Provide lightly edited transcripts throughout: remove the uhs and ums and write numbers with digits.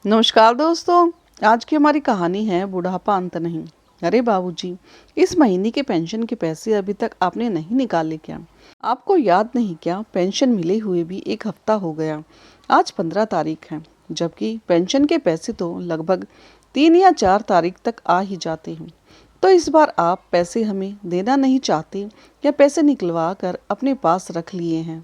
नमस्कार दोस्तों। आज की हमारी कहानी है बुढ़ापा अंत नहीं। अरे बाबूजी, इस महीने के पेंशन के पैसे अभी तक आपने नहीं निकाले क्या? आपको याद नहीं क्या, पेंशन मिले हुए भी एक हफ्ता हो गया। आज 15 तारीख है, जबकि पेंशन के पैसे तो लगभग 3 या 4 तारीख तक आ ही जाते हैं। तो इस बार आप पैसे हमें देना नहीं चाहते या पैसे निकलवा कर अपने पास रख लिए हैं?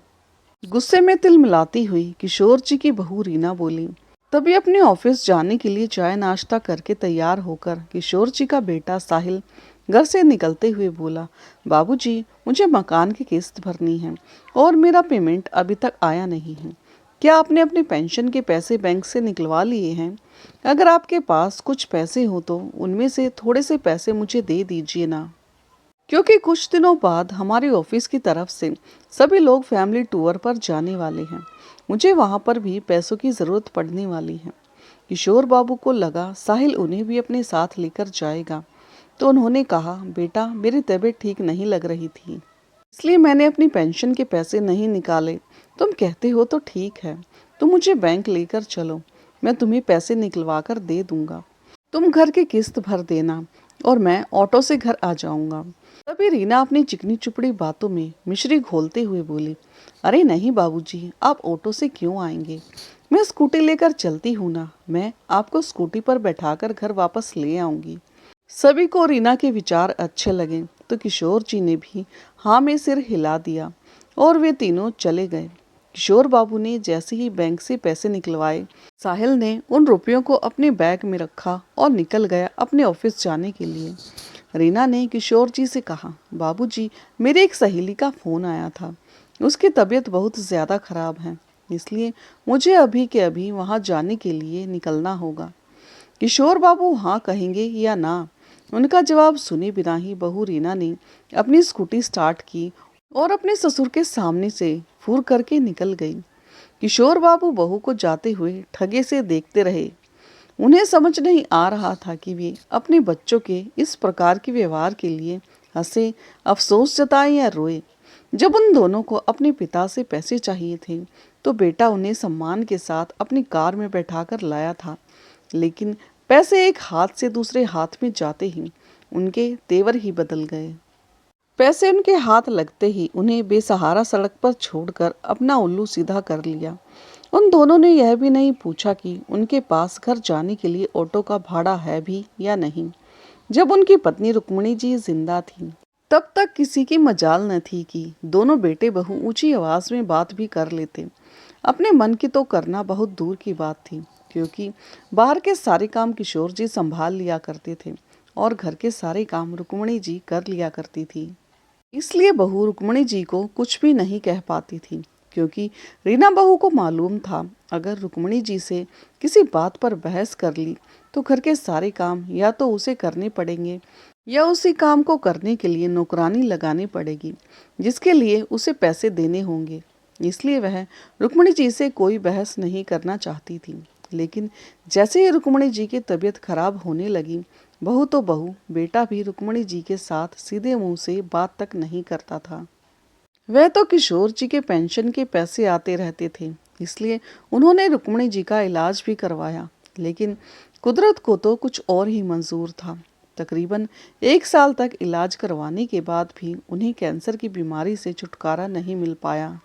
गुस्से में तिल मिलाती हुई किशोर जी की बहू रीना बोली। तभी अपने ऑफिस जाने के लिए चाय नाश्ता करके तैयार होकर किशोर जी का बेटा साहिल घर से निकलते हुए बोला, बाबूजी, मुझे मकान की किस्त भरनी है और मेरा पेमेंट अभी तक आया नहीं है। क्या आपने अपने पेंशन के पैसे बैंक से निकलवा लिए हैं? अगर आपके पास कुछ पैसे हो तो उनमें से थोड़े से पैसे मुझे दे दीजिए ना, क्योंकि कुछ दिनों बाद हमारे ऑफिस की तरफ से सभी लोग फैमिली टूर पर जाने वाले हैं। मुझे वहां पर भी पैसों की ज़रूरत पड़ने वाली है। किशोर बाबू को लगा साहिल उन्हें भी अपने साथ लेकर जाएगा, तो उन्होंने कहा, बेटा, मेरी तबीयत ठीक नहीं लग रही थी, इसलिए मैंने अपनी पेंशन के पैसे नहीं निकाले। तुम कहते हो तो ठीक है, तुम मुझे बैंक लेकर चलो, मैं तुम्हें पैसे निकलवा कर दे दूंगा। तुम घर की किस्त भर देना और मैं ऑटो से घर आ जाऊंगा। तभी रीना अपनी चिकनी चुपड़ी बातों में मिश्री घोलते हुए बोली, अरे नहीं बाबूजी, आप ऑटो से क्यों आएंगे? मैं स्कूटी लेकर चलती हूँ ना, मैं आपको स्कूटी पर बैठाकर घर वापस ले आऊंगी। सभी को रीना के विचार अच्छे लगे तो किशोर जी ने भी हाँ में सिर हिला दिया और वे तीनों चले गए। किशोर बाबू ने जैसे ही बैंक से पैसे निकलवाए, साहिल ने उन रुपयों को अपने बैग में रखा और निकल गया अपने ऑफिस जाने के लिए। रीना ने किशोर जी से कहा, बाबूजी, मेरे एक सहेली का फ़ोन आया था। उसकी तबीयत बहुत ज़्यादा ख़राब है, इसलिए मुझे अभी के अभी वहाँ जाने के लिए निकलना होगा। किशोर बाबू हाँ कहेंगे या ना, उनका जवाब सुने बिना ही बहू रीना ने अपनी स्कूटी स्टार्ट की और अपने ससुर के सामने से फूर करके निकल गई। किशोर बाबू बहू को जाते हुए ठगे से देखते रहे। उन्हें समझ नहीं आ रहा था कि वे अपने बच्चों के इस प्रकार के व्यवहार के लिए हंसे, अफसोस जताए या रोए। जब उन दोनों को अपने पिता से पैसे चाहिए थे तो बेटा उन्हें सम्मान के साथ अपनी कार में बैठाकर लाया था, लेकिन पैसे एक हाथ से दूसरे हाथ में जाते ही उनके तेवर ही बदल गए। पैसे उनके हाथ लगते ही उन्हें बेसहारा सड़क पर छोड़कर अपना उल्लू सीधा कर लिया। उन दोनों ने यह भी नहीं पूछा कि उनके पास घर जाने के लिए ऑटो का भाड़ा है भी या नहीं। जब उनकी पत्नी रुक्मिणी जी जिंदा थी तब तक किसी की मजाल न थी कि दोनों बेटे बहू ऊंची आवाज में बात भी कर लेते। अपने मन की तो करना बहुत दूर की बात थी, क्योंकि बाहर के सारे काम किशोर जी संभाल लिया करते थे और घर के सारे काम रुक्मिणी जी कर लिया करती थी। इसलिए बहू रुक्मिणी जी को कुछ भी नहीं कह पाती थी, क्योंकि रीना बहू को मालूम था अगर रुक्मिणी जी से किसी बात पर बहस कर ली तो घर के सारे काम या तो उसे करने पड़ेंगे या उसी काम को करने के लिए नौकरानी लगानी पड़ेगी, जिसके लिए उसे पैसे देने होंगे। इसलिए वह रुक्मिणी जी से कोई बहस नहीं करना चाहती थी। लेकिन जैसे ही रुक्मिणी जी की तबीयत खराब होने लगी, बहू तो बहू, बेटा भी रुक्मिणी जी के साथ सीधे मुंह से बात तक नहीं करता था। वह तो किशोर जी के पेंशन के पैसे आते रहते थे, इसलिए उन्होंने रुक्मिणी जी का इलाज भी करवाया। लेकिन कुदरत को तो कुछ और ही मंजूर था। तकरीबन 1 साल तक इलाज करवाने के बाद भी उन्हें कैंसर की बीमारी से छुटकारा नहीं मिल पाया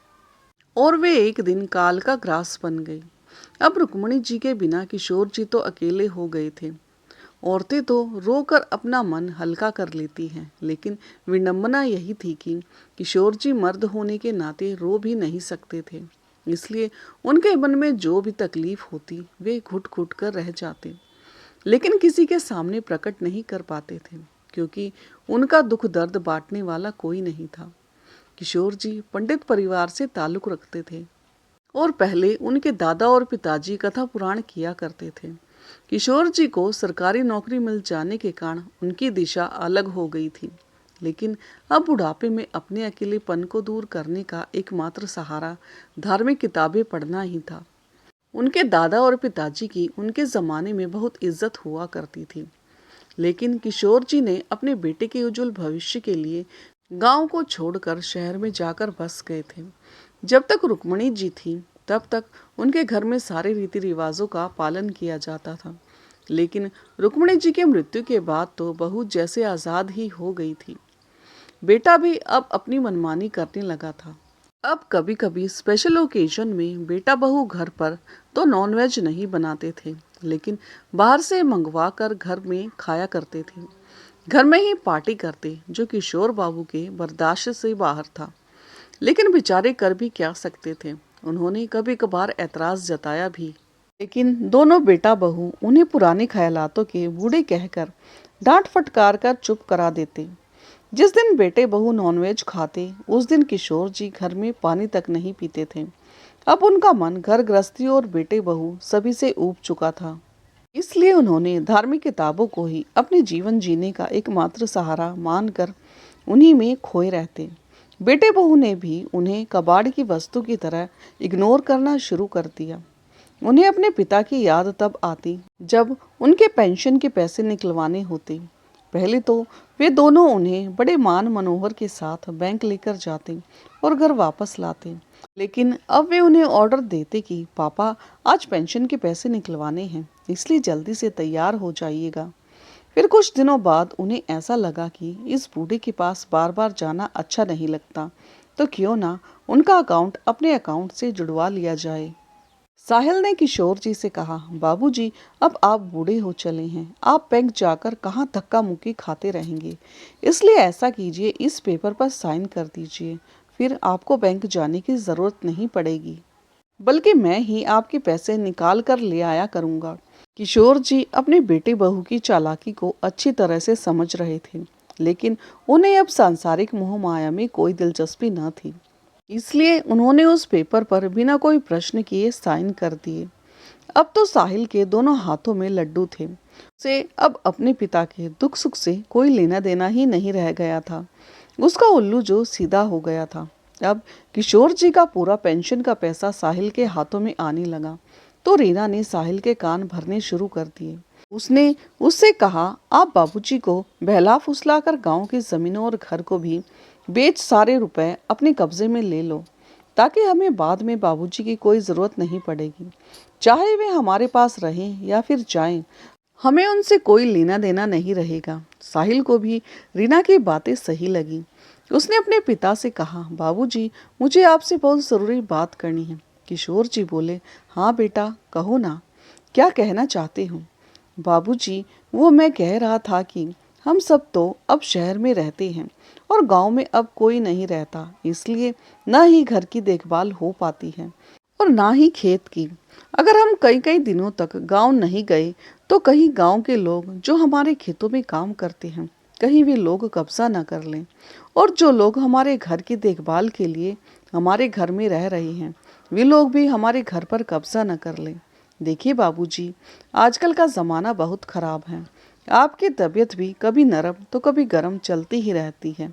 और वे एक दिन काल का ग्रास बन गई। अब रुक्मिणी जी के बिना किशोर जी तो अकेले हो गए थे। औरतें तो रोकर अपना मन हल्का कर लेती हैं, लेकिन विडंबना यही थी कि किशोर जी मर्द होने के नाते रो भी नहीं सकते थे। इसलिए उनके मन में जो भी तकलीफ होती वे घुट घुट कर रह जाते, लेकिन किसी के सामने प्रकट नहीं कर पाते थे, क्योंकि उनका दुख दर्द बांटने वाला कोई नहीं था। किशोर जी पंडित परिवार से ताल्लुक रखते थे और पहले उनके दादा और पिताजी कथा पुराण किया करते थे। किशोर जी को सरकारी नौकरी मिल जाने के कारण उनकी दिशा अलग हो गई थी, लेकिन अब बुढ़ापे में अपने अकेलेपन को दूर करने का एकमात्र सहारा धार्मिक किताबें पढ़ना ही था। उनके दादा और पिताजी की उनके ज़माने में बहुत इज्जत हुआ करती थी, लेकिन किशोर जी ने अपने बेटे के उज्जवल भविष्य के लिए गांव को छोड़कर शहर में जाकर बस गए थे। जब तक रुक्मिणी जी थी तब तक उनके घर में सारे रीति रिवाजों का पालन किया जाता था। लेकिन रुक्मिणी जी के मृत्यु के बाद तो बहू जैसे आज़ाद ही हो गई थी। बेटा भी अब अपनी मनमानी करने लगा था। अब कभी कभी स्पेशल ओकेजन में बेटा बहू घर पर तो नॉनवेज नहीं बनाते थे, लेकिन बाहर से मंगवा कर घर में खाया करते थे। घर में ही पार्टी करते, जो किशोर बाबू के बर्दाश्त से बाहर था। लेकिन बेचारे कर भी क्या सकते थे। उन्होंने कभी कभार ऐतराज जताया भी, लेकिन दोनों बेटा बहू उन्हें पुराने ख्यालातों के बूढ़े कहकर डांट फटकार कर चुप करा देते। जिस दिन बेटे बहू नॉनवेज खाते, उस दिन किशोर जी घर में पानी तक नहीं पीते थे। अब उनका मन घर गृहस्थी और बेटे बहू सभी से ऊब चुका था। इसलिए उन्होंने धार्मिक किताबों को ही अपने जीवन जीने का एकमात्र सहारा मानकर उन्हीं में खोए रहते। बेटे बहू ने भी उन्हें कबाड़ की वस्तु की तरह इग्नोर करना शुरू कर दिया। उन्हें अपने पिता की याद तब आती जब उनके पेंशन के पैसे निकलवाने होते। पहले तो वे दोनों उन्हें बड़े मान मनोहर के साथ बैंक लेकर जाते और घर वापस लाते। लेकिन अब वे उन्हें ऑर्डर देते कि पापा, आज पेंशन के पैसे निकलवाने हैं, इसलिए जल्दी से तैयार हो जाइएगा। फिर कुछ दिनों बाद उन्हें ऐसा लगा कि इस बूढ़े के पास बार बार जाना अच्छा नहीं लगता, तो क्यों ना उनका अकाउंट अपने अकाउंट से जुड़वा लिया जाए। साहिल ने किशोर जी से कहा, बाबूजी, अब आप बूढ़े हो चले हैं, आप बैंक जाकर कहाँ धक्का मुक्की खाते रहेंगे। इसलिए ऐसा कीजिए, इस पेपर पर साइन कर दीजिए, फिर आपको बैंक जाने की जरूरत नहीं पड़ेगी, बल्कि मैं ही आपके पैसे निकाल कर ले आया करूंगा। किशोर जी अपने बेटे बहू की चालाकी को अच्छी तरह से समझ रहे थे, लेकिन उन्हें अब सांसारिक मोह माया में कोई दिलचस्पी न थी। इसलिए उन्होंने उस पेपर पर बिना कोई प्रश्न किए साइन कर दिए। अब तो साहिल के दोनों हाथों में लड्डू थे। उसे अब अपने पिता के दुख सुख से कोई लेना देना ही नहीं रह गया था। उसका उल्लू जो सीधा हो गया था। अब किशोर जी का पूरा पेंशन का पैसा साहिल के हाथों में आने लगा, तो रीना ने साहिल के कान भरने शुरू कर दिए। उसने उससे कहा, आप बाबूजी को बहला फुसला कर गाँव की जमीनों और घर को भी बेच सारे रुपए अपने कब्जे में ले लो, ताकि हमें बाद में बाबूजी की कोई ज़रूरत नहीं पड़ेगी। चाहे वे हमारे पास रहें या फिर जाएं, हमें उनसे कोई लेना देना नहीं रहेगा। साहिल को भी रीना की बातें सही लगी। उसने अपने पिता से कहा, बाबूजी, मुझे आपसे बहुत ज़रूरी बात करनी है। किशोर जी बोले, हाँ बेटा, कहो ना, क्या कहना चाहते हो। बाबूजी, वो मैं कह रहा था कि हम सब तो अब शहर में रहते हैं और गांव में अब कोई नहीं रहता, इसलिए न ही घर की देखभाल हो पाती है और ना ही खेत की। अगर हम कई कई दिनों तक गांव नहीं गए, तो कहीं गांव के लोग जो हमारे खेतों में काम करते हैं, कहीं वे लोग कब्जा न कर लें, और जो लोग हमारे घर की देखभाल के लिए हमारे घर में रह रहे हैं, वे लोग भी हमारे घर पर कब्जा न कर लें। देखिए बाबूजी, आजकल का ज़माना बहुत ख़राब है। आपकी तबीयत भी कभी नरम तो कभी गर्म चलती ही रहती है।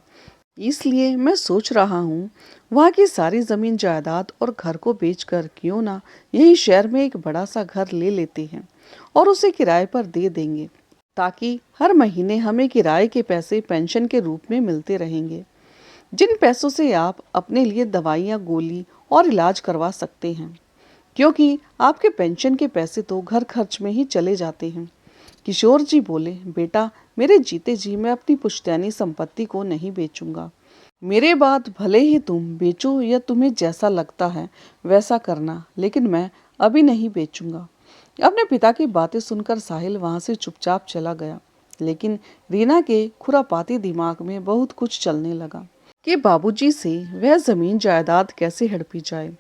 इसलिए मैं सोच रहा हूँ, वहाँ की सारी ज़मीन जायदाद और घर को बेचकर क्यों ना यहीं शहर में एक बड़ा सा घर ले लेते हैं और उसे किराए पर दे देंगे, ताकि हर महीने हमें किराए के पैसे पेंशन के रूप में मिलते रहेंगे, जिन पैसों से आप अपने लिए दवाइयाँ, गोली और इलाज करवा सकते हैं, क्योंकि आपके पेंशन के पैसे तो घर खर्च में ही चले जाते हैं। किशोर जी बोले, बेटा, मेरे जीते जी मैं अपनी पुश्तैनी संपत्ति को नहीं बेचूंगा। मेरे बाद भले ही तुम बेचो या तुम्हें जैसा लगता है वैसा करना, लेकिन मैं अभी नहीं बेचूंगा। अपने पिता की बातें सुनकर साहिल वहां से चुपचाप चला गया, लेकिन रीना के खुरापाती दिमाग में बहुत कुछ चलने लगा कि बाबूजी से वह जमीन जायदाद कैसे हड़पी जाए।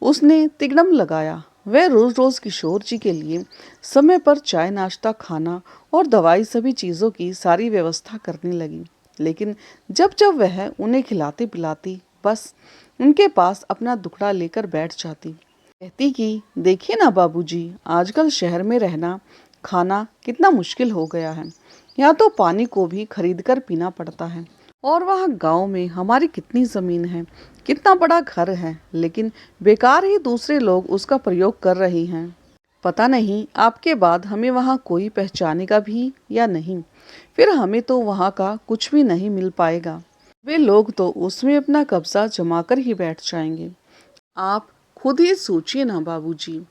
उसने तिगड़म लगाया। वह रोज रोज किशोर जी के लिए समय पर चाय, नाश्ता, खाना और दवाई, सभी चीज़ों की सारी व्यवस्था करने लगी। लेकिन जब जब वह उन्हें खिलाती पिलाती, बस उनके पास अपना दुखड़ा लेकर बैठ जाती। कहती कि देखिए ना बाबूजी, आजकल शहर में रहना खाना कितना मुश्किल हो गया है। यहाँ तो पानी को भी खरीद कर पीना पड़ता है, और वहाँ गांव में हमारी कितनी ज़मीन है, कितना बड़ा घर है, लेकिन बेकार ही दूसरे लोग उसका प्रयोग कर रहे हैं। पता नहीं आपके बाद हमें वहाँ कोई पहचानेगा भी या नहीं, फिर हमें तो वहाँ का कुछ भी नहीं मिल पाएगा। वे लोग तो उसमें अपना कब्जा जमा कर ही बैठ जाएंगे। आप खुद ही सोचिए ना बाबूजी,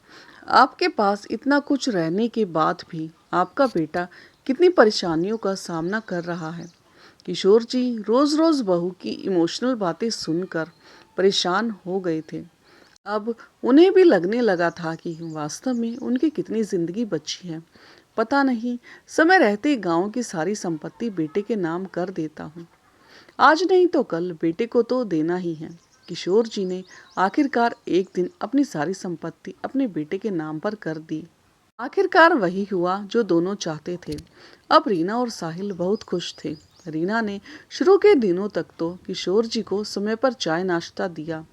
आपके पास इतना कुछ रहने के बाद भी आपका बेटा कितनी परेशानियों का सामना कर रहा है। किशोर जी रोज रोज बहू की इमोशनल बातें सुनकर परेशान हो गए थे। अब उन्हें भी लगने लगा था कि वास्तव में उनकी कितनी जिंदगी बची है। पता नहीं, समय रहते ही गांव की सारी संपत्ति बेटे के नाम कर देता हूँ। आज नहीं तो कल बेटे को तो देना ही है। किशोर जी ने आखिरकार एक दिन अपनी सारी संपत्ति अपने बेटे के नाम पर कर दी। आखिरकार वही हुआ जो दोनों चाहते थे। अब रीना और साहिल बहुत खुश थे। रीना ने शुरू के दिनों तक तो किशोर जी को समय पर चाय नाश्ता दिया,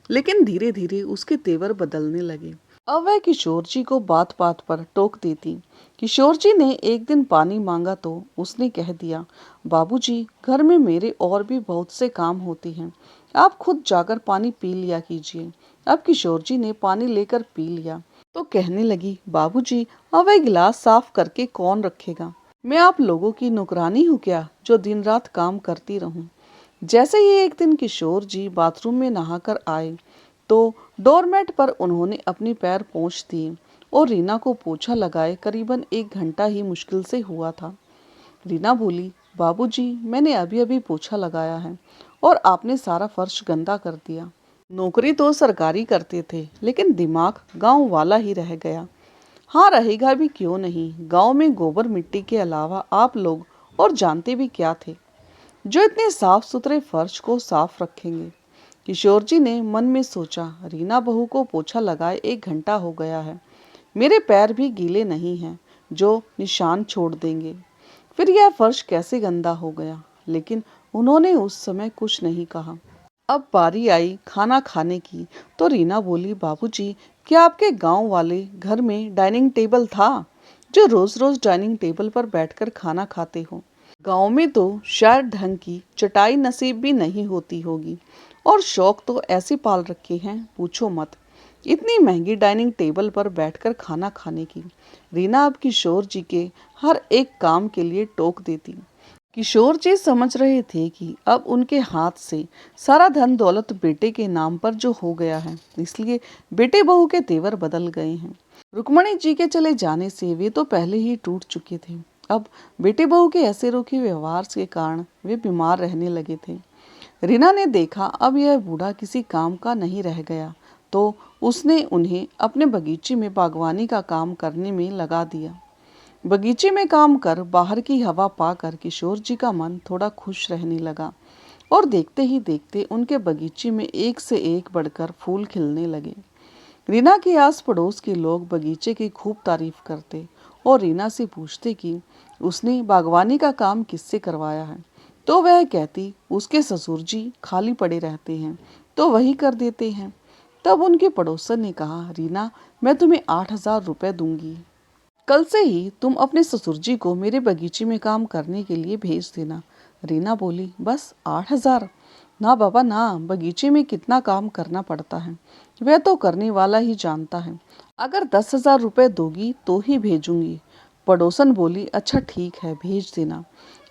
लेकिन धीरे धीरे उसके तेवर बदलने लगे। अब वह किशोर जी को बात बात पर टोक देती। किशोर जी ने एक दिन पानी मांगा तो उसने कह दिया, बाबूजी, घर में मेरे और भी बहुत से काम होते हैं, आप खुद जाकर पानी पी लिया कीजिए। अब किशोर जी ने पानी लेकर पी लिया तो कहने लगी, बाबूजी, अब वह गिलास साफ करके कौन रखेगा? मैं आप लोगों की नौकरानी हूँ क्या, जो दिन रात काम करती रहूं? जैसे ही एक दिन किशोर जी बाथरूम में नहाकर आए तो डोरमेट पर उन्होंने अपने पैर पोंछ दिए और रीना को पोछा लगाए करीबन 1 घंटा ही मुश्किल से हुआ था। रीना बोली, बाबूजी, मैंने अभी अभी पोछा लगाया है और आपने सारा फर्श गंदा कर दिया। नौकरी तो सरकारी करते थे, लेकिन दिमाग गांव वाला ही रह गया। हाँ, रहेगा भी क्यों नहीं। गांव में गोबर मिट्टी के अलावा आप लोग और जानते भी क्या थे, जो इतने साफ सुथरे फर्श को साफ रखेंगे। किशोर जी ने मन में सोचा, रीना बहू को पोछा लगाए 1 घंटा हो गया है, मेरे पैर भी गीले नहीं हैं जो निशान छोड़ देंगे। फिर यह फर्श कैसे गंदा हो गया? लेकिन उन्होंने उस समय कुछ नहीं कहा। अब बारी आई खाना खाने की तो रीना बोली, बाबूजी, क्या आपके गांव वाले घर में डाइनिंग टेबल था, जो रोज रोज डाइनिंग टेबल पर बैठकर खाना खाते हो? गांव में तो शायद ढंग की चटाई नसीब भी नहीं होती होगी, और शौक तो ऐसे पाल रखे हैं, पूछो मत। इतनी महंगी डाइनिंग टेबल पर बैठकर खाना खाने की। रीना अब किशोर जी के हर एक काम के लिए टोक देती। किशोर जी समझ रहे थे कि अब उनके हाथ से सारा धन दौलत बेटे के नाम पर जो हो गया है, इसलिए बेटे बहू के तेवर बदल गए हैं। रुक्मणी जी के चले जाने से वे तो पहले ही टूट चुके थे। अब बेटे बहू के ऐसे रूखे व्यवहार के कारण वे बीमार रहने लगे थे। रीना ने देखा अब यह बूढ़ा किसी काम का नहीं रह गया, तो उसने उन्हें अपने बगीचे में बागवानी का काम करने में लगा दिया। बगीचे में काम कर बाहर की हवा पाकर किशोर जी का मन थोड़ा खुश रहने लगा, और देखते ही देखते उनके बगीचे में एक से एक बढ़कर फूल खिलने लगे। रीना के आस पड़ोस के लोग बगीचे की खूब तारीफ करते और रीना से पूछते कि उसने बागवानी का काम किससे करवाया है, तो वह कहती, उसके ससुर जी खाली पड़े रहते हैं तो वही कर देते हैं। तब उनके पड़ोसन ने कहा, रीना, मैं तुम्हें 8,000 रुपये दूंगी। कल से ही तुम अपने ससुर जी को मेरे बगीचे में काम करने के लिए भेज देना। रीना बोली, बस 8,000? ना बाबा ना, बगीचे में कितना काम करना पड़ता है वह तो करने वाला ही जानता है। अगर 10,000 रुपये दोगी तो ही भेजूंगी। पड़ोसन बोली, अच्छा ठीक है, भेज देना।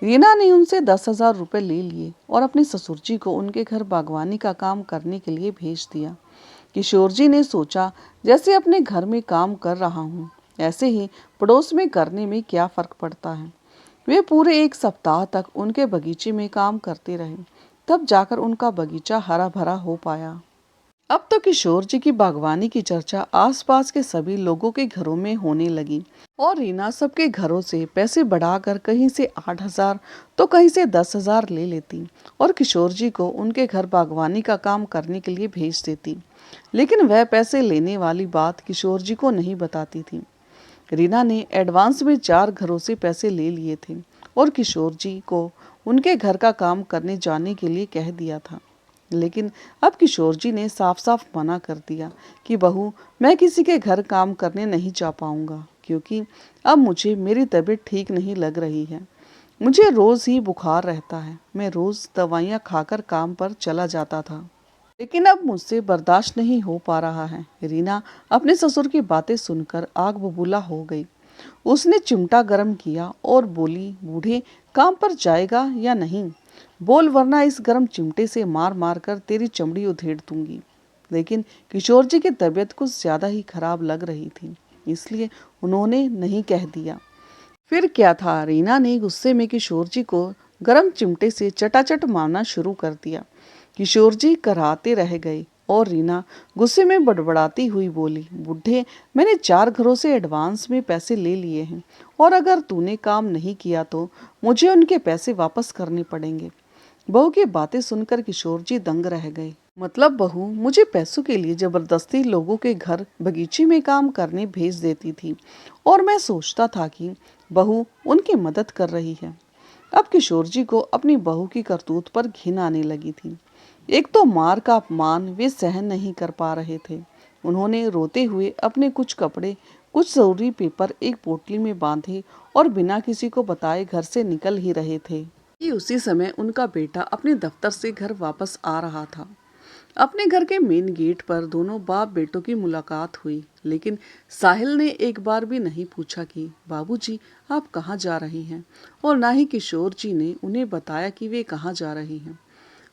रीना ने उनसे 10,000 रुपये ले लिए और अपने ससुर जी को उनके घर बागवानी का काम करने के लिए भेज दिया। किशोर जी ने सोचा, जैसे अपने घर में काम कर रहा हूँ, ऐसे ही पड़ोस में करने में क्या फर्क पड़ता है। वे पूरे 1 सप्ताह तक उनके बगीचे में काम करते रहे, तब जाकर उनका बगीचा हरा भरा हो पाया। अब तो किशोर जी की बागवानी की चर्चा आसपास के सभी लोगों के घरों में होने लगी, और रीना सबके घरों से पैसे बढ़ाकर कहीं से 8,000 तो कहीं से 10,000 ले लेती और किशोर जी को उनके घर बागवानी का काम करने के लिए भेज देती। लेकिन वह पैसे लेने वाली बात किशोर जी को नहीं बताती थी। रीना ने एडवांस में 4 घरों से पैसे ले लिए थे और किशोर जी को उनके घर का काम करने जाने के लिए कह दिया था। लेकिन अब किशोर जी ने साफ साफ मना कर दिया कि बहू, मैं किसी के घर काम करने नहीं जा पाऊंगा, क्योंकि अब मुझे मेरी तबीयत ठीक नहीं लग रही है। मुझे रोज ही बुखार रहता है। मैं रोज दवाइयाँ खाकर काम पर चला जाता था, लेकिन अब मुझसे बर्दाश्त नहीं हो पा रहा है। रीना अपने ससुर की बातें सुनकर आग बबूला हो गई। उसने चिमटा गर्म किया और बोली, बूढ़े, काम पर जाएगा या नहीं? बोल, वरना इस गर्म चिमटे से मार मार कर तेरी चमड़ी उधेड़ दूंगी। लेकिन किशोर जी की तबीयत कुछ ज़्यादा ही खराब लग रही थी, इसलिए उन्होंने नहीं कह दिया। फिर क्या था, रीना ने गुस्से में किशोर जी को गर्म चिमटे से चटाचट मारना शुरू कर दिया। किशोर जी कराहते रह गए और रीना गुस्से में बड़बड़ाती हुई बोली, बुढ़े, मैंने 4 घरों से एडवांस में पैसे ले लिए हैं और अगर तूने काम नहीं किया तो मुझे उनके पैसे वापस करने पड़ेंगे। बहू की बातें सुनकर किशोर जी दंग रह गए। मतलब बहू मुझे पैसों के लिए जबरदस्ती लोगों के घर बगीचे में काम करने भेज देती थी और मैं सोचता था कि बहू उनकी मदद कर रही है। अब किशोर जी को अपनी बहू की करतूत पर घिन आने लगी थी। एक तो मार का अपमान वे सहन नहीं कर पा रहे थे। उन्होंने रोते हुए अपने कुछ कपड़े, कुछ जरूरी पेपर एक पोटली में बांधे और बिना किसी को बताए घर से निकल ही रहे थे कि उसी समय उनका बेटा अपने दफ्तर से घर वापस आ रहा था। अपने घर के मेन गेट पर दोनों बाप बेटों की मुलाकात हुई, लेकिन साहिल ने एक बार भी नहीं पूछा कि बाबूजी आप कहाँ जा रहे हैं, और ना ही किशोर जी ने उन्हें बताया कि वे कहाँ जा रहे हैं।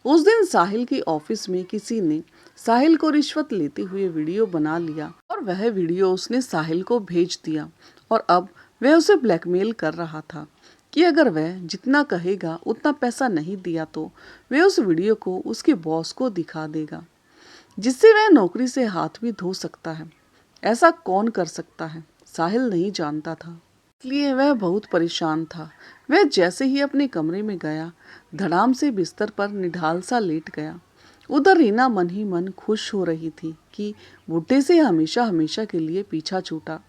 उस दिन साहिल की ऑफिस में किसी ने साहिल को रिश्वत लेते हुए वीडियो बना लिया और वह वीडियो उसने साहिल को भेज दिया और अब वह उसे ब्लैकमेल कर रहा था कि अगर वह जितना कहेगा उतना पैसा नहीं दिया तो वह उस वीडियो को उसके बॉस को दिखा देगा, जिससे वह नौकरी से हाथ भी धो सकता है। ऐसा कौन कर सकता है, साहिल नहीं जानता था, इसलिए वह बहुत परेशान था। वह जैसे ही अपने कमरे में गया, धड़ाम से बिस्तर पर निढाल सा लेट गया। उधर रीना मन ही मन खुश हो रही थी कि बुढ़े से हमेशा हमेशा के लिए पीछा छूटा।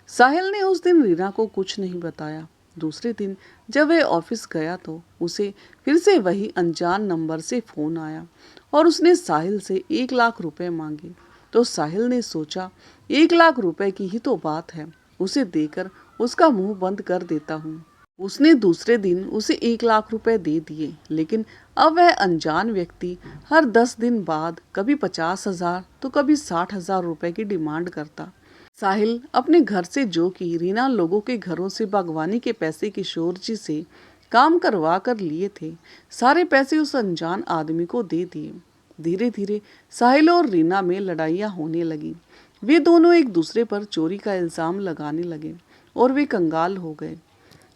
साहिल ने उस दिन रीना को कुछ नहीं बताया। दूसरे दिन जब वह ऑफिस गया तो उसे फिर से वही अनजान नंबर से फोन आया और उसने साहिल से 1 लाख रुपए मांगे। तो साहिल ने सोचा 1 लाख रुपए की ही तो बात है, उसे देकर उसका मुंह बंद कर देता हूँ। उसने दूसरे दिन उसे 1 लाख रुपए दे दिए, लेकिन अब वह अनजान व्यक्ति हर 10 दिन बाद कभी 50,000 तो कभी 60,000 रुपए की डिमांड करता। साहिल अपने घर से जो कि रीना लोगों के घरों से बागवानी के पैसे किशोर जी से काम करवा कर लिए थे, सारे पैसे उस अनजान आदमी को दे दिए। धीरे धीरे साहिल और रीना में लड़ाइयाँ होने लगी। वे दोनों एक दूसरे पर चोरी का इल्जाम लगाने लगे और वे कंगाल हो गए।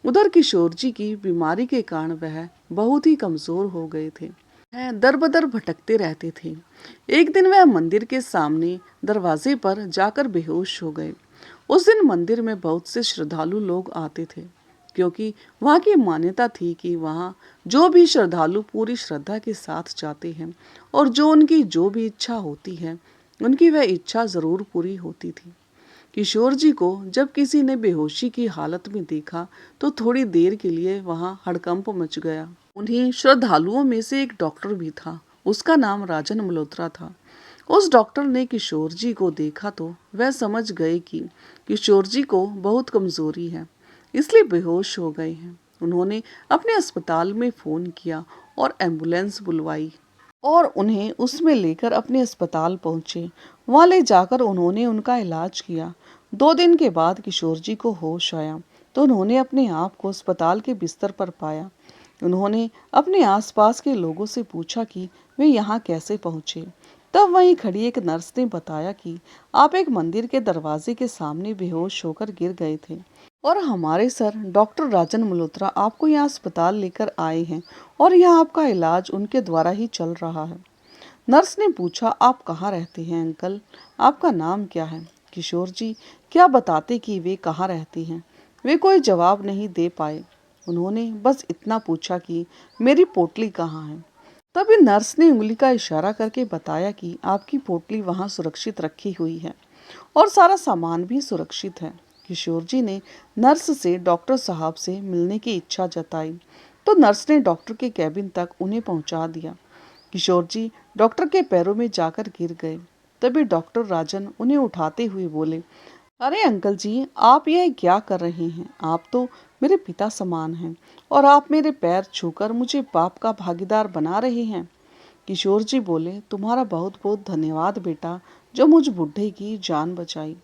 उधर किशोर जी की बीमारी के कारण वह बहुत ही कमजोर हो गए थे। वह दर बदर भटकते रहते थे। एक दिन वह मंदिर के सामने दरवाजे पर जाकर बेहोश हो गए। उस दिन मंदिर में बहुत से श्रद्धालु लोग आते थे, क्योंकि वहाँ की मान्यता थी कि वहाँ जो भी श्रद्धालु पूरी श्रद्धा के साथ जाते हैं और जो उनकी जो भी इच्छा होती है, उनकी वह इच्छा जरूर पूरी होती थी। किशोर जी को जब किसी ने बेहोशी की हालत में देखा तो थोड़ी देर के लिए वहाँ हड़कंप मच गया। उन्हीं श्रद्धालुओं में से एक डॉक्टर भी था, उसका नाम राजन मल्होत्रा था। उस डॉक्टर ने किशोर जी को देखा तो वह समझ गए कि किशोर जी को बहुत कमजोरी है, इसलिए बेहोश हो गए हैं। उन्होंने अपने अस्पताल में फ़ोन किया और एम्बुलेंस बुलवाई और उन्हें उसमें लेकर अपने अस्पताल पहुंचे। वहां ले जाकर उन्होंने उनका इलाज किया। 2 दिन के बाद किशोर जी को होश आया तो उन्होंने अपने आप को अस्पताल के बिस्तर पर पाया। उन्होंने अपने आसपास के लोगों से पूछा कि वे यहाँ कैसे पहुँचे। तब वहीं खड़ी एक नर्स ने बताया कि आप एक मंदिर के दरवाजे के सामने बेहोश होकर गिर गए थे और हमारे सर डॉक्टर राजन मल्होत्रा आपको यहाँ अस्पताल लेकर आए हैं और यहाँ आपका इलाज उनके द्वारा ही चल रहा है। नर्स ने पूछा, आप कहाँ रहते हैं अंकल, आपका नाम क्या है? किशोर जी क्या बताते कि वे कहाँ रहते हैं। वे कोई जवाब नहीं दे पाए। उन्होंने बस इतना पूछा कि मेरी पोटली कहाँ है। तभी नर्स ने उंगली का इशारा करके बताया कि आपकी पोटली वहाँ सुरक्षित रखी हुई है और सारा सामान भी सुरक्षित है। किशोर जी ने नर्स से डॉक्टर साहब से मिलने की इच्छा जताई तो नर्स ने डॉक्टर के कैबिन तक उन्हें पहुंचा दिया। किशोर जी डॉक्टर के पैरों में जाकर गिर गए। तभी डॉक्टर राजन उन्हें उठाते हुए बोले, अरे अंकल जी, आप यह क्या कर रहे हैं? आप तो मेरे पिता समान हैं और आप मेरे पैर छूकर मुझे पाप का भागीदार बना रहे हैं। किशोर जी बोले, तुम्हारा बहुत बहुत धन्यवाद बेटा, जो मुझ बुढ़े की जान बचाई।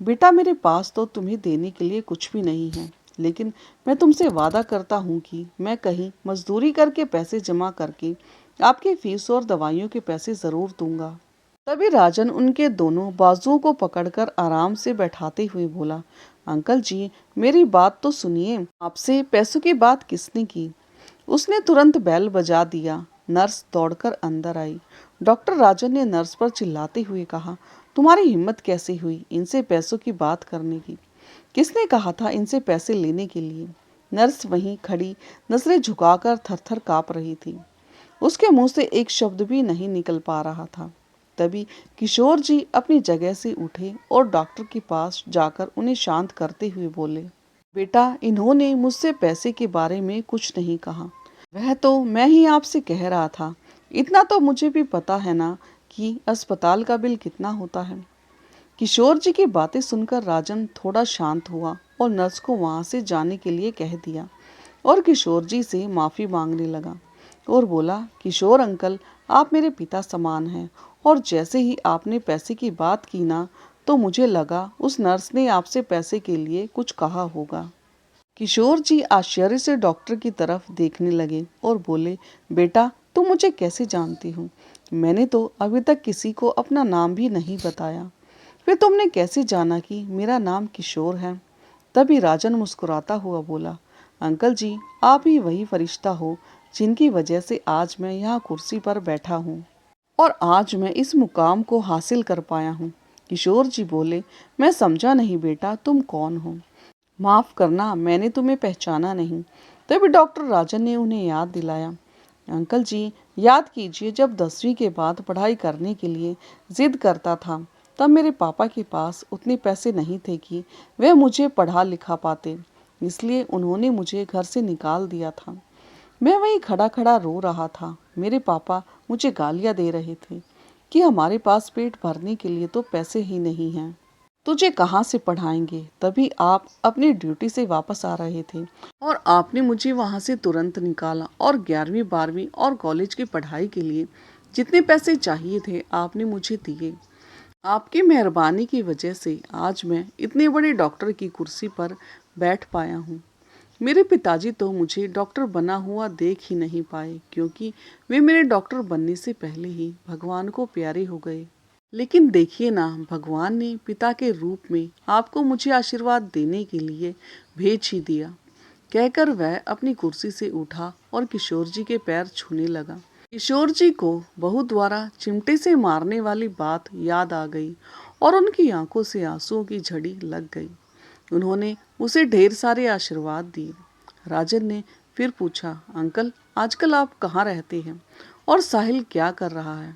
बेटा, मेरे पास तो तुम्हें देने के लिए कुछ भी नहीं है, लेकिन मैं तुमसे वादा करता हूँ कि मैं कहीं मजदूरी करके पैसे जमा करके आपकी फीस और दवाइयों के पैसे ज़रूर दूंगा। तभी राजन उनके दोनों बाजुओं को पकड़कर आराम से बैठाते हुए बोला, अंकल जी मेरी बात तो सुनिए, आपसे पैसों की बात किसने की? उसने तुरंत बेल बजा दिया। नर्स दौड़कर अंदर आई। डॉक्टर राजन ने नर्स पर चिल्लाते हुए कहा, तुम्हारी हिम्मत कैसे हुई इनसे पैसों की बात करने की? किसने कहा था इनसे पैसे लेने के लिए? नर्स वहीं खड़ी नजरें झुकाकर थरथर कांप रही थी। उसके मुंह से एक शब्द भी नहीं निकल पा रहा था। तभी किशोर जी अपनी जगह से उठे और डॉक्टर के पास जाकर उन्हें शांत करते हुए बोले, बेटा इन्होंने मुझसे पैसे के बारे में कुछ नहीं कहा। वह तो मैं ही आपसे कह रहा था। इतना तो मुझे भी पता है ना कि अस्पताल का बिल कितना होता है। किशोर जी की बातें सुनकर राजन थोड़ा शांत हुआ और नर्स को वहां से जाने के लिए कह दिया और किशोर जी से माफी मांगने लगा और बोला, किशोर अंकल आप मेरे पिता समान हैं और जैसे ही आपने पैसे की बात की ना तो मुझे लगा उस नर्स ने आपसे पैसे के लिए कुछ कहा होगा। किशोर जी आश्चर्य से डॉक्टर की तरफ देखने लगे और बोले, बेटा तुम मुझे कैसे जानती हो? मैंने तो अभी तक किसी को अपना नाम भी नहीं बताया। फिर तुमने कैसे जाना कि मेरा नाम किशोर है? तभी राजन मुस्कुराता हुआ बोला, अंकल जी आप ही वही फरिश्ता हो जिनकी वजह से आज मैं यहाँ कुर्सी पर बैठा हूँ और आज मैं इस मुकाम को हासिल कर पाया हूँ। किशोर जी बोले, मैं समझा नहीं बेटा तुम कौन हो? माफ करना मैंने तुम्हें पहचाना नहीं। तभी डॉक्टर राजन ने उन्हें याद दिलाया, अंकल जी याद कीजिए जब 10वीं के बाद पढ़ाई करने के लिए जिद करता था तब मेरे पापा के पास उतने पैसे नहीं थे कि वे मुझे पढ़ा लिखा पाते, इसलिए उन्होंने मुझे घर से निकाल दिया था। मैं वहीं खड़ा खड़ा रो रहा था। मेरे पापा मुझे गालियां दे रहे थे कि हमारे पास पेट भरने के लिए तो पैसे ही नहीं हैं, तुझे कहाँ से पढ़ाएंगे? तभी आप अपनी ड्यूटी से वापस आ रहे थे और आपने मुझे वहाँ से तुरंत निकाला और 11वीं 12वीं और कॉलेज की पढ़ाई के लिए जितने पैसे चाहिए थे आपने मुझे दिए। आपकी मेहरबानी की वजह से आज मैं इतने बड़े डॉक्टर की कुर्सी पर बैठ पाया हूँ। मेरे पिताजी तो मुझे डॉक्टर बना हुआ देख ही नहीं पाए क्योंकि वे मेरे डॉक्टर बनने से पहले ही भगवान को प्यारे हो गए। लेकिन देखिए ना, भगवान ने पिता के रूप में आपको मुझे आशीर्वाद देने के लिए भेज ही दिया। कहकर वह अपनी कुर्सी से उठा और किशोर जी के पैर छूने लगा। किशोर जी को बहू द्वारा चिमटे से मारने वाली बात याद आ गई और उनकी आंखों से आंसुओं की झड़ी लग गई। उन्होंने उसे ढेर सारे आशीर्वाद दिए। राजन ने फिर पूछा, अंकल आजकल आप कहाँ रहते हैं और साहिल क्या कर रहा है?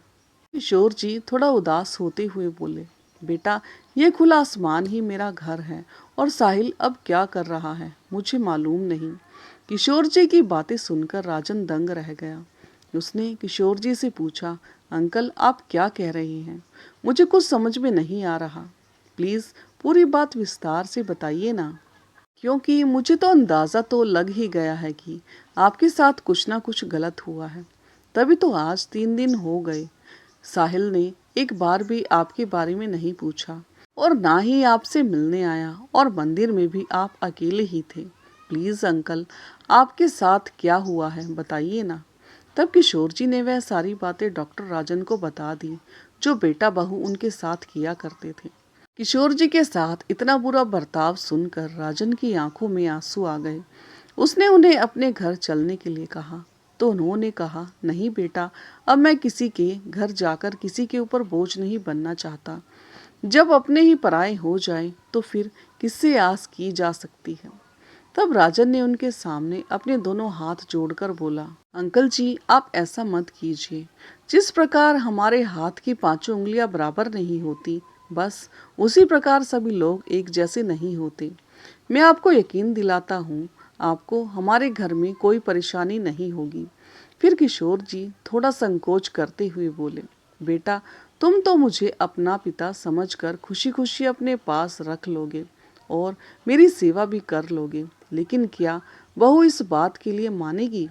किशोर जी थोड़ा उदास होते हुए बोले, बेटा ये खुला आसमान ही मेरा घर है और साहिल अब क्या कर रहा है मुझे मालूम नहीं। किशोर जी की बातें सुनकर राजन दंग रह गया। उसने किशोर जी से पूछा, अंकल आप क्या कह रहे हैं? मुझे कुछ समझ में नहीं आ रहा। प्लीज पूरी बात विस्तार से बताइए ना, क्योंकि मुझे तो अंदाजा तो लग ही गया है कि आपके साथ कुछ ना कुछ गलत हुआ है। तभी तो आज 3 दिन हो गए साहिल ने एक बार भी आपके बारे में नहीं पूछा और ना ही आपसे मिलने आया और मंदिर में भी आप अकेले ही थे। प्लीज अंकल आपके साथ क्या हुआ है बताइए ना। तब किशोर जी ने वह सारी बातें डॉक्टर राजन को बता दी जो बेटा बहू उनके साथ किया करते थे। किशोर जी के साथ इतना बुरा बर्ताव सुनकर राजन की आंखों में आंसू आ गए। उसने उन्हें अपने घर चलने के लिए कहा तो उन्होंने कहा, नहीं बेटा अब मैं किसी के घर जाकर किसी के ऊपर बोझ नहीं बनना चाहता। जब अपने ही पराए हो जाए तो फिर किससे आस की जा सकती है। तब राजन ने उनके सामने अपने दोनों हाथ जोड़कर बोला, अंकल जी आप ऐसा मत कीजिए। जिस प्रकार हमारे हाथ की 5 उंगलियां बराबर नहीं होती, बस उसी प्रकार सभी लोग एक जैसे नहीं होते। मैं आपको यकीन दिलाता हूँ आपको हमारे घर में कोई परेशानी नहीं होगी। फिर किशोर जी थोड़ा संकोच करते हुए बोले, बेटा तुम तो मुझे अपना पिता समझकर खुशी खुशी अपने पास रख लोगे और मेरी सेवा भी कर लोगे, लेकिन क्या बहू इस बात के लिए मानेगी?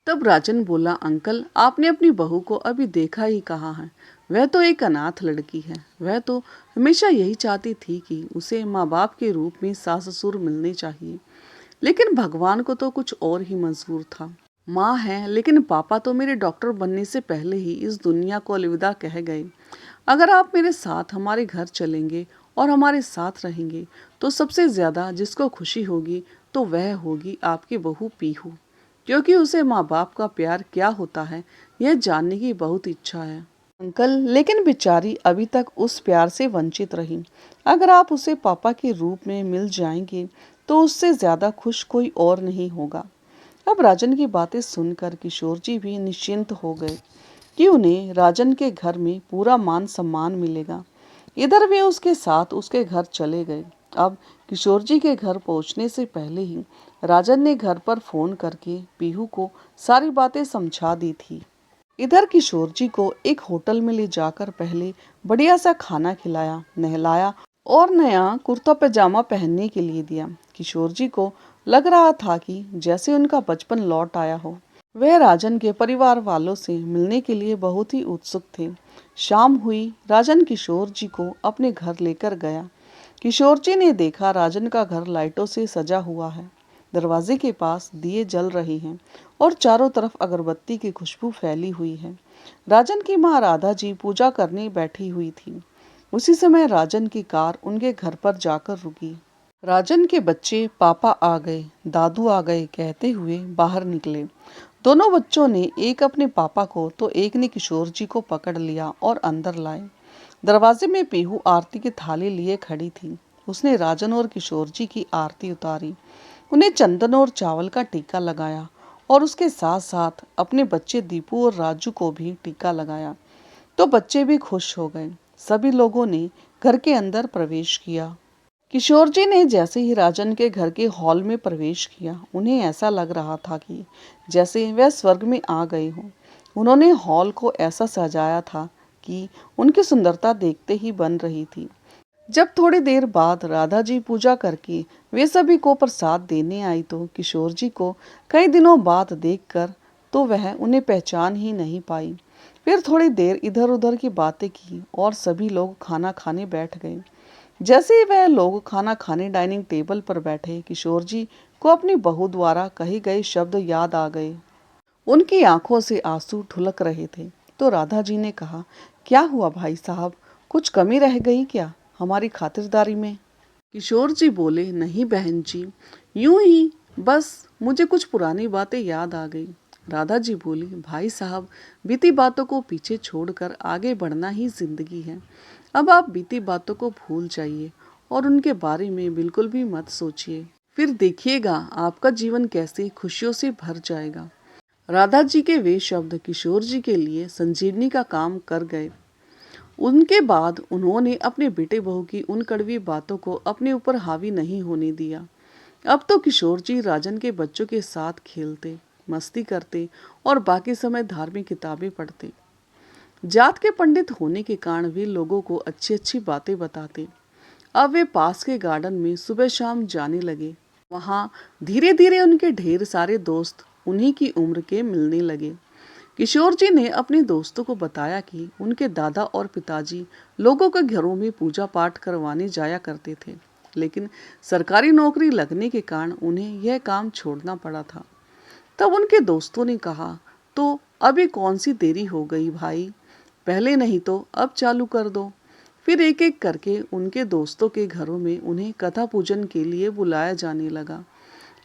तब राजन बोला, अंकल आपने अपनी बहू को अभी देखा ही कहाँ है। वह तो एक अनाथ लड़की है। वह तो हमेशा यही चाहती थी कि उसे माँ बाप के रूप में सास ससुर मिलने चाहिए, लेकिन भगवान को तो कुछ और ही मंजूर था। माँ हैं, लेकिन पापा तो मेरे डॉक्टर बनने से पहले ही इस दुनिया को अलविदा कह गए। अगर आप मेरे साथ हमारे घर चलेंगे और हमारे साथ रहेंगे तो सबसे ज़्यादा जिसको खुशी होगी तो वह होगी आपकी बहू पीहू, क्योंकि उसे माँ बाप का प्यार क्या होता है यह जानने की बहुत इच्छा है। अंकल, लेकिन बेचारी अभी तक उस प्यार से वंचित रही। अगर आप उसे पापा के रूप में मिल जाएंगे तो उससे ज़्यादा खुश कोई और नहीं होगा। अब राजन की बातें सुनकर किशोर जी भी निश्चिंत हो गए कि उन्हें राजन के घर में पूरा मान सम्मान मिलेगा। इधर वे उसके साथ उसके घर चले गए। अब किशोर जी के घर पहुंचने से पहले ही राजन ने घर पर फोन करके पीहू को सारी बातें समझा दी थी। इधर किशोर जी को एक होटल में ले जाकर पहले बढ़िया सा खाना खिलाया, नहलाया और नया कुर्ता पैजामा पहनने के लिए दिया। किशोर जी को लग रहा था कि जैसे उनका बचपन लौट आया हो। वह राजन के परिवार वालों से मिलने के लिए बहुत ही उत्सुक थे। शाम हुई, राजन किशोर जी को अपने घर लेकर गया। किशोर जी ने देखा राजन का घर लाइटों से सजा हुआ है। दरवाजे के पास दिए जल रहे हैं और चारों तरफ अगरबत्ती की खुशबू फैली हुई है। राजन की माँ राधा जी पूजा करने बैठी हुई थी। उसी समय राजन की कार उनके घर पर जाकर रुकी। राजन के बच्चे पापा आ गए, दादू आ गए कहते हुए बाहर निकले। दोनों बच्चों ने एक अपने पापा को तो एक ने किशोर जी को पकड़ लिया और अंदर लाए। दरवाजे में पीहू आरती की थाली लिए खड़ी थी। उसने राजन और किशोर जी की आरती उतारी, उन्हें चंदन और चावल का टीका लगाया और उसके साथ साथ अपने बच्चे दीपू और राजू को भी टीका लगाया। तो बच्चे भी खुश हो गए। सभी लोगों ने घर के अंदर प्रवेश किया। किशोर जी ने जैसे ही राजन के घर के हॉल में प्रवेश किया, उन्हें ऐसा लग रहा था कि जैसे वह स्वर्ग में आ गए हों। उन्होंने हॉल को ऐसा सजाया था कि उनकी सुंदरता देखते ही बन रही थी। जब थोड़ी देर बाद राधा जी पूजा करके वे सभी को प्रसाद देने आई तो किशोर जी को कई दिनों बाद देखकर तो वह उन्हें पहचान ही नहीं पाई। फिर थोड़ी देर इधर उधर की बातें की और सभी लोग खाना खाने बैठ गए। जैसे ही वह लोग खाना खाने डाइनिंग टेबल पर बैठे, किशोर जी को अपनी बहू द्वारा कहे गए शब्द याद आ गए। उनकी आंखों से आंसू ढुलक रहे थे। तो राधा जी ने कहा, क्या हुआ भाई साहब, कुछ कमी रह गई क्या हमारी खातिरदारी में? किशोर जी बोले, नहीं बहन जी, यूं ही बस मुझे कुछ पुरानी बातें याद आ गई। राधा जी बोली, भाई साहब, बीती बातों को पीछे छोड़कर आगे बढ़ना ही जिंदगी है। अब आप बीती बातों को भूल जाइए और उनके बारे में बिल्कुल भी मत सोचिए। फिर देखिएगा आपका जीवन कैसे खुशियों से भर जाएगा। राधा जी के वे शब्द किशोर जी के लिए संजीवनी का काम कर गए। उनके बाद उन्होंने अपने बेटे बहू की उन कड़वी बातों को अपने ऊपर हावी नहीं होने दिया। अब तो किशोर जी राजन के बच्चों के साथ खेलते, मस्ती करते और बाकी समय धार्मिक किताबें पढ़ते। जात के पंडित होने के कारण वे लोगों को अच्छी अच्छी बातें बताते। अब वे पास के गार्डन में सुबह शाम जाने लगे। वहाँ धीरे धीरे उनके ढेर सारे दोस्त उन्हीं की उम्र के मिलने लगे। किशोर जी ने अपने दोस्तों को बताया कि उनके दादा और पिताजी लोगों के घरों में पूजा पाठ करवाने जाया करते थे, लेकिन सरकारी नौकरी लगने के कारण उन्हें यह काम छोड़ना पड़ा था। तब उनके दोस्तों ने कहा, तो अभी कौन सी देरी हो गई भाई, पहले नहीं तो अब चालू कर दो। फिर एक एक करके उनके दोस्तों के घरों में उन्हें कथा पूजन के लिए बुलाया जाने लगा।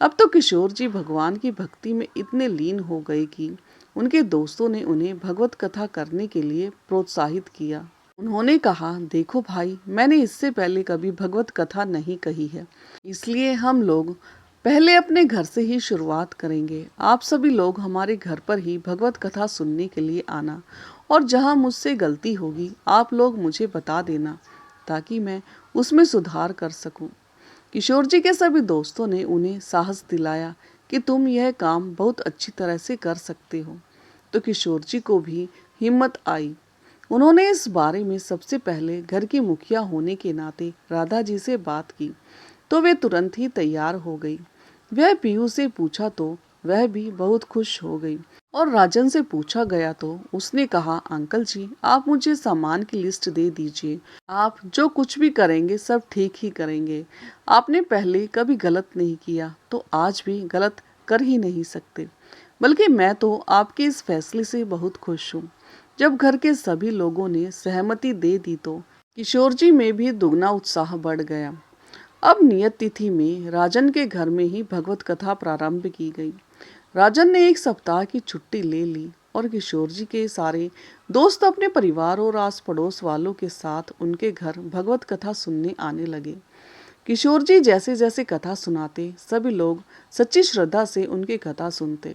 अब तो किशोर जी भगवान की भक्ति में इतने लीन हो गए कि उनके दोस्तों ने उन्हें भगवत कथा करने के लिए प्रोत्साहित किया। उन्होंने कहा, देखो भाई, मैंने इससे पहले कभी भगवत कथा नहीं कही है, इसलिए हम लोग पहले अपने घर से ही शुरुआत करेंगे। आप सभी लोग हमारे घर पर ही भगवत कथा सुनने के लिए आना और जहाँ मुझसे गलती होगी आप लोग मुझे बता देना ताकि मैं उसमें सुधार कर सकूं। किशोर जी के सभी दोस्तों ने उन्हें साहस दिलाया कि तुम यह काम बहुत अच्छी तरह से कर सकते हो। तो किशोर जी को भी हिम्मत आई। उन्होंने इस बारे में सबसे पहले घर की मुखिया होने के नाते राधा जी से बात की, तो वे तुरंत ही तैयार हो गई। वह पीयू से पूछा तो वह भी बहुत खुश हो गई और राजन से पूछा गया तो उसने कहा, अंकल जी, आप मुझे सामान की लिस्ट दे दीजिए, आप जो कुछ भी करेंगे सब ठीक ही करेंगे। आपने पहले कभी गलत नहीं किया तो आज भी गलत कर ही नहीं सकते। बल्कि मैं तो आपके इस फैसले से बहुत खुश हूँ। जब घर के सभी लोगों ने सहमति दे दी तो किशोर जी में भी दुगना उत्साह बढ़ गया। अब नियत तिथि में राजन के घर में ही भगवत कथा प्रारंभ की गई। राजन ने 1 सप्ताह की छुट्टी ले ली और किशोर जी के सारे दोस्त अपने परिवार और आस पड़ोस वालों के साथ उनके घर भगवत कथा सुनने आने लगे। किशोर जी जैसे जैसे कथा सुनाते, सभी लोग सच्ची श्रद्धा से उनकी कथा सुनते।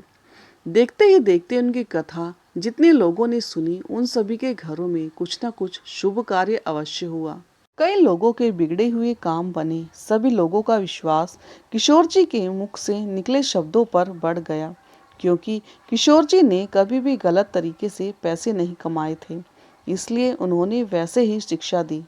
देखते ही देखते उनकी कथा जितने लोगों ने सुनी, उन सभी के घरों में कुछ न कुछ शुभ कार्य अवश्य हुआ। कई लोगों के बिगड़े हुए काम बने। सभी लोगों का विश्वास किशोर जी के मुख से निकले शब्दों पर बढ़ गया, क्योंकि किशोर जी ने कभी भी गलत तरीके से पैसे नहीं कमाए थे, इसलिए उन्होंने वैसे ही शिक्षा दी।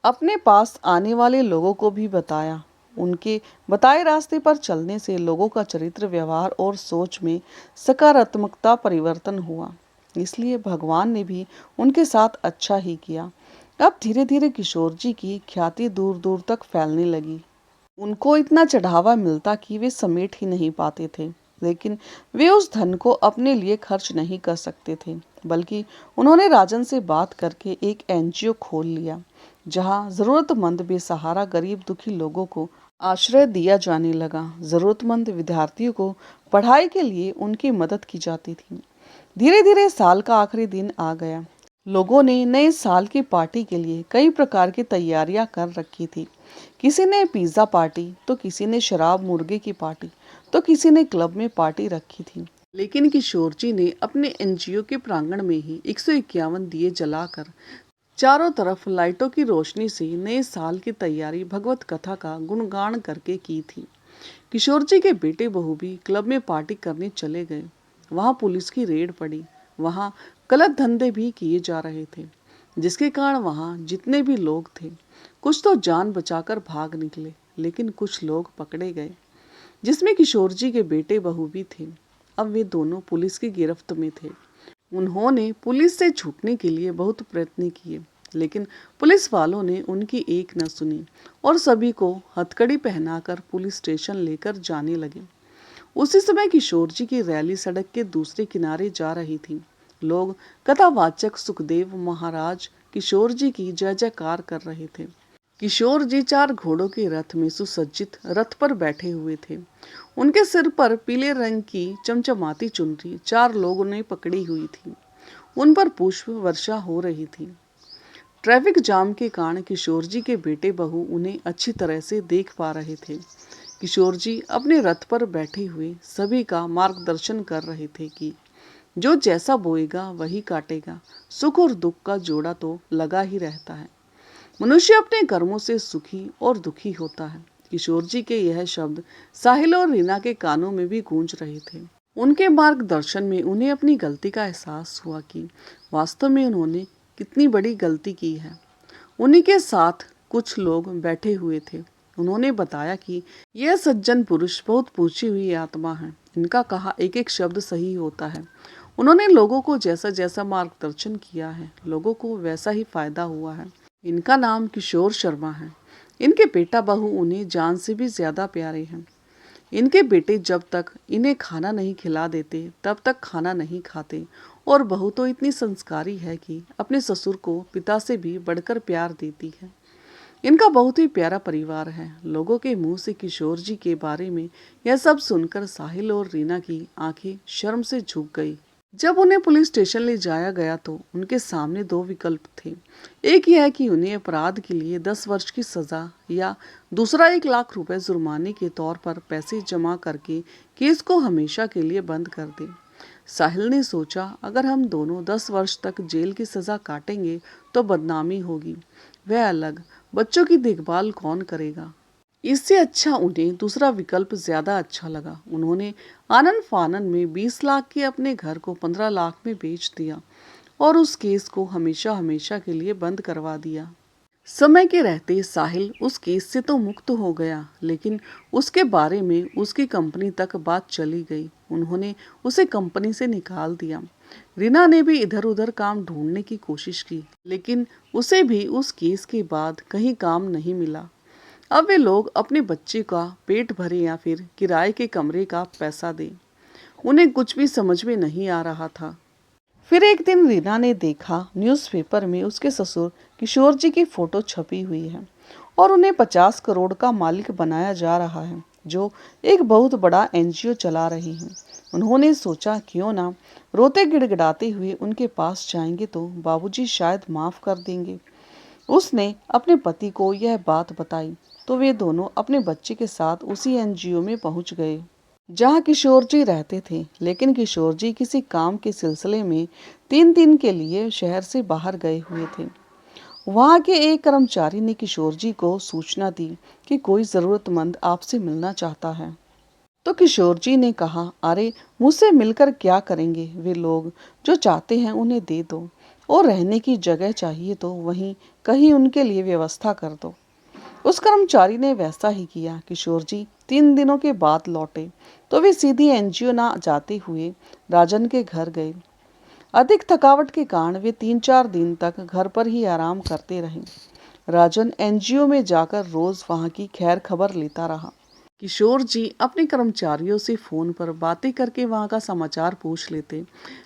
अपने पास आने वाले लोगों को भी बताया। उनके बताए रास्ते पर चलने से लोगों का चरित्र, व्यवहार और सोच में सकारात्मकता परिवर्तन हुआ, इसलिए भगवान ने भी उनके साथ अच्छा ही किया। अब धीरे धीरे किशोर जी की ख्याति दूर दूर तक फैलने लगी। उनको इतना चढ़ावा मिलता कि वे समेट ही नहीं पाते थे, लेकिन वे उस धन को अपने लिए खर्च नहीं कर सकते थे, बल्कि उन्होंने राजन से बात करके एक एनजीओ खोल लिया, जहां जरूरतमंद बेसहारा गरीब दुखी लोगों को आश्रय दिया जाने लगा। जरूरतमंद विद्यार्थियों को पढ़ाई के लिए उनकी मदद की जाती थी। धीरे धीरे साल का आखिरी दिन आ गया। लोगों ने नए साल की पार्टी के लिए कई प्रकार की तैयारियां कर रखी थी। किसी ने पिज्ज़ा पार्टी, तो किसी ने शराब मुर्गे की पार्टी, तो किसी ने क्लब में पार्टी रखी थी। लेकिन किशोर जी ने अपने एनजीओ के प्रांगण में ही 151 दिए जलाकर चारों तरफ लाइटों की रोशनी से नए साल की तैयारी भगवत कथा का गुणगान करके की थी। किशोर जी के बेटे बहू भी क्लब में पार्टी करने चले गए। वहां पुलिस की रेड पड़ी। वहां गलत धंधे भी किए जा रहे थे, जिसके कारण वहां जितने भी लोग थे, कुछ तो जान बचाकर भाग निकले, लेकिन कुछ लोग पकड़े गए, जिसमें किशोर जी के बेटे बहू भी थे। अब वे दोनों पुलिस की गिरफ्त में थे। उन्होंने पुलिस से छूटने के लिए बहुत प्रयत्न किए, लेकिन पुलिस वालों ने उनकी एक न सुनी और सभी को हथकड़ी पहनाकर पुलिस स्टेशन लेकर जाने लगे। उसी समय किशोर जी की रैली सड़क के दूसरे किनारे जा रही थी। लोग कथावाचक सुखदेव महाराज किशोर जी की जय जयकार कर रहे थे। किशोर जी 4 घोड़ों के रथ में सुसज्जित रथ पर बैठे हुए थे। उनके सिर पर पीले रंग की चमचमाती चुनरी 4 लोगों ने पकड़ी हुई थी। उन पर पुष्प वर्षा हो रही थी। ट्रैफिक जाम के कारण किशोर जी के बेटे बहू उन्हें अच्छी तरह से देख पा रहे थे। किशोर जी अपने रथ पर बैठे हुए सभी का मार्गदर्शन कर रहे थे कि जो जैसा बोएगा वही काटेगा। सुख और दुख का जोड़ा तो लगा ही रहता है। मनुष्य अपने कर्मों से सुखी और दुखी होता है। किशोर जी के यह शब्द साहिल और रीना के कानों में भी गूंज रहे थे। उनके मार्गदर्शन में उन्हें अपनी गलती का एहसास हुआ कि वास्तव में उन्होंने कितनी बड़ी गलती की है। उन्हीं के साथ कुछ लोग बैठे हुए थे। उन्होंने बताया कि यह सज्जन पुरुष बहुत पूछी हुई आत्मा है। इनका कहा एक एक शब्द सही होता है। उन्होंने लोगों को जैसा जैसा मार्गदर्शन किया है, लोगों को वैसा ही फायदा हुआ है। इनका नाम किशोर शर्मा है। इनके बेटा बहू उन्हें जान से भी ज्यादा प्यारे हैं। इनके बेटे जब तक इन्हें खाना नहीं खिला देते तब तक खाना नहीं खाते, और बहू तो इतनी संस्कारी है कि अपने ससुर को पिता से भी बढ़कर प्यार देती है। इनका बहुत ही प्यारा परिवार है। लोगों के मुंह से किशोर जी के बारे में यह सब सुनकर साहिल और रीना की आंखें शर्म से झुक गई। जब उन्हें पुलिस स्टेशन ले जाया गया तो उनके सामने 2 विकल्प थे। एक यह कि उन्हें अपराध के लिए 10 वर्ष की सजा, या दूसरा 1 लाख रुपए जुर्माने के तौर पर पैसे जमा करके केस को हमेशा के लिए बंद कर दें। साहिल ने सोचा, अगर हम दोनों 10 वर्ष तक जेल की सजा काटेंगे तो बदनामी होगी, वह अलग, बच्चों की देखभाल कौन करेगा। इससे अच्छा उन्हें दूसरा विकल्प ज्यादा अच्छा लगा। उन्होंने आनन फानन में 20 लाख के अपने घर को 15 लाख में बेच दिया और उस केस को हमेशा हमेशा के लिए बंद करवा दिया। समय के रहते साहिल उस केस से तो मुक्त हो गया, लेकिन उसके बारे में उसकी कंपनी तक बात चली गई। उन्होंने उसे कंपनी से निकाल दिया। रीना ने भी इधर उधर काम ढूंढने की कोशिश की, लेकिन उसे भी उस केस के बाद कहीं काम नहीं मिला। अब वे लोग अपने बच्चे का पेट भरे या फिर किराए के कमरे का पैसा दें। उन्हें कुछ भी समझ में नहीं आ रहा था। फिर एक दिन रीना ने देखा न्यूज़पेपर में उसके ससुर किशोर जी की फोटो छपी हुई है और उन्हें 50 करोड़ का मालिक बनाया जा रहा है, जो एक बहुत बड़ा एनजीओ चला रही हैं। उन्होंने सोचा क्यों ना रोते गिड़गिड़ाते हुए उनके पास जाएंगे तो बाबूजी शायद माफ कर देंगे। उसने अपने पति को यह बात बताई तो वे दोनों अपने बच्चे के साथ उसी एनजीओ में पहुंच गए जहां किशोर जी रहते थे। लेकिन किशोर जी किसी काम के सिलसिले में 3 दिन के लिए शहर से बाहर गए हुए थे। वहां के एक कर्मचारी ने किशोर जी को सूचना दी कि कोई जरूरतमंद आपसे मिलना चाहता है। तो किशोर जी ने कहा, अरे मुझसे मिलकर क्या करेंगे वे लोग, जो चाहते हैं उन्हें दे दो और रहने की जगह चाहिए तो वहीं कहीं उनके लिए व्यवस्था कर दो। उस कर्मचारी ने वैसा ही किया। किशोर जी 3 दिनों के बाद लौटे तो वे सीधी एनजीओ ना जाते हुए राजन के घर गए। अधिक थकावट के कारण वे 3-4 दिन तक घर पर ही आराम करते रहे। राजन एनजीओ में जाकर रोज वहां की खैर खबर लेता रहा। किशोर जी अपने कर्मचारियों से फोन पर बातें करके वहां का समाचार पूछ लेते,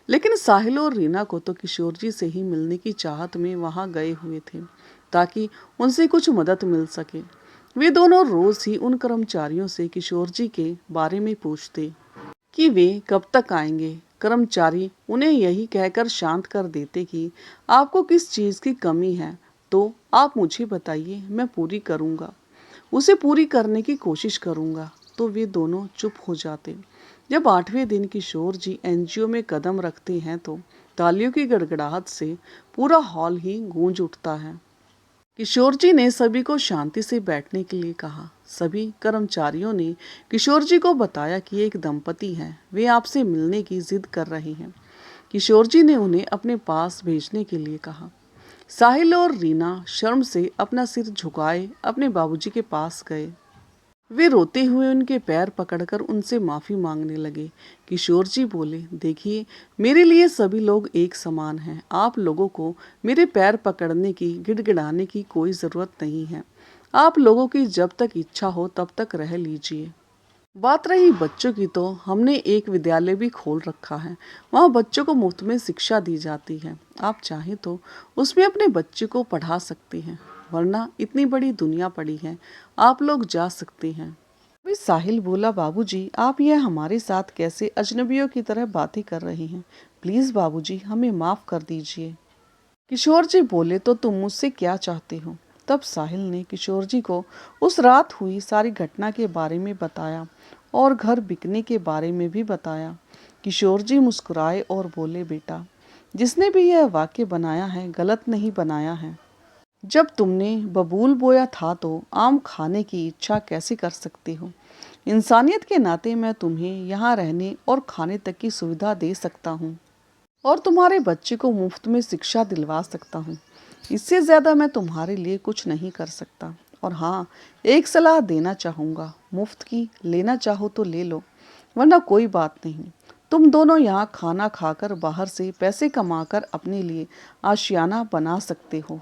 लेकिन साहिल और रीना को तो किशोर जी से ही मिलने की चाहत में वहां गए हुए थे ताकि उनसे कुछ मदद मिल सके। वे दोनों रोज ही उन कर्मचारियों से किशोर जी के बारे में पूछते कि वे कब तक आएंगे। कर्मचारी उन्हें यही कहकर शांत कर देते कि आपको किस चीज़ की कमी है तो आप मुझे बताइए, मैं पूरी करूँगा, उसे पूरी करने की कोशिश करूँगा। तो वे दोनों चुप हो जाते। जब 8वें दिन किशोर जी एनजीओ में कदम रखते हैं तो तालियों की गड़गड़ाहट से पूरा हॉल ही गूंज उठता है। किशोर जी ने सभी को शांति से बैठने के लिए कहा। सभी कर्मचारियों ने किशोर जी को बताया कि एक दंपति हैं, वे आपसे मिलने की जिद कर रहे हैं। किशोर जी ने उन्हें अपने पास भेजने के लिए कहा। साहिल और रीना शर्म से अपना सिर झुकाए अपने बाबूजी के पास गए। वे रोते हुए उनके पैर पकड़कर उनसे माफी मांगने लगे। किशोर जी बोले, देखिए मेरे लिए सभी लोग एक समान हैं। आप लोगों को मेरे पैर पकड़ने की, गिड़गिड़ाने की कोई ज़रूरत नहीं है। आप लोगों की जब तक इच्छा हो तब तक रह लीजिए। बात रही बच्चों की तो हमने एक विद्यालय भी खोल रखा है। वहाँ बच्चों को मुफ्त में शिक्षा दी जाती है। आप चाहें तो उसमें अपने बच्चे को पढ़ा सकते हैं, वरना इतनी बड़ी दुनिया पड़ी है, आप लोग जा सकते हैं। अभी साहिल बोला, बाबूजी आप यह हमारे साथ कैसे अजनबियों की तरह बातें कर रहे हैं। प्लीज बाबूजी हमें माफ कर दीजिए। किशोर जी बोले, तो तुम मुझसे क्या चाहते हो। तब साहिल ने किशोर जी को उस रात हुई सारी घटना के बारे में बताया और घर बिकने के बारे में भी बताया। किशोर जी मुस्कुराए और बोले, बेटा जिसने भी यह वाक्य बनाया है गलत नहीं बनाया है। जब तुमने बबूल बोया था तो आम खाने की इच्छा कैसे कर सकते हो। इंसानियत के नाते मैं तुम्हें यहाँ रहने और खाने तक की सुविधा दे सकता हूँ और तुम्हारे बच्चे को मुफ्त में शिक्षा दिलवा सकता हूँ। इससे ज़्यादा मैं तुम्हारे लिए कुछ नहीं कर सकता। और हाँ, एक सलाह देना चाहूँगा, मुफ्त की लेना चाहो तो ले लो, वरना कोई बात नहीं। तुम दोनों यहाँ खाना खाकर बाहर से पैसे कमाकर अपने लिए आशियाना बना सकते हो।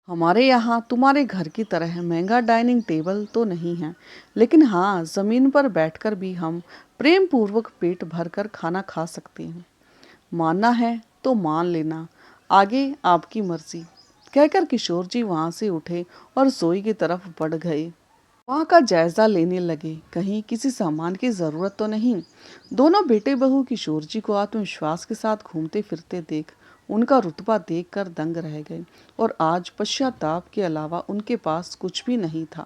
हमारे यहाँ तुम्हारे घर की तरह महंगा डाइनिंग टेबल तो नहीं है, लेकिन हाँ, ज़मीन पर बैठकर भी हम प्रेम पूर्वक पेट भरकर खाना खा सकते हैं। मानना है तो मान लेना, आगे आपकी मर्जी। कहकर किशोर जी वहां से उठे और रसोई की तरफ बढ़ गए। वहां का जायजा लेने लगे, कहीं किसी सामान की जरूरत तो नहीं। दोनों बेटे बहू किशोर जी को आत्मविश्वास के साथ घूमते फिरते देख उनका रुतबा देखकर दंग रह गए और आज पश्चाताप के अलावा उनके पास कुछ भी नहीं था।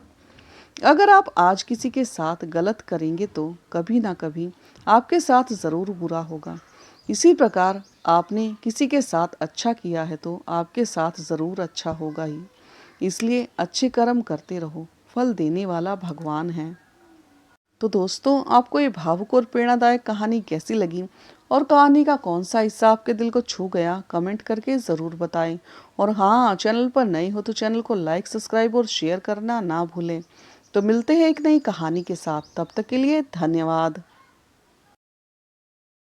अगर आप आज किसी के साथ गलत करेंगे तो कभी ना कभी आपके साथ ज़रूर बुरा होगा। इसी प्रकार आपने किसी के साथ अच्छा किया है तो आपके साथ ज़रूर अच्छा होगा ही। इसलिए अच्छे कर्म करते रहो, फल देने वाला भगवान है। तो दोस्तों, आपको ये भावुक और प्रेरणादायक कहानी कैसी लगी और कहानी का कौन सा हिस्सा आपके दिल को छू गया, कमेंट करके ज़रूर बताएं। और हाँ, चैनल पर नए हो तो चैनल को लाइक, सब्सक्राइब और शेयर करना ना भूलें। तो मिलते हैं एक नई कहानी के साथ, तब तक के लिए धन्यवाद।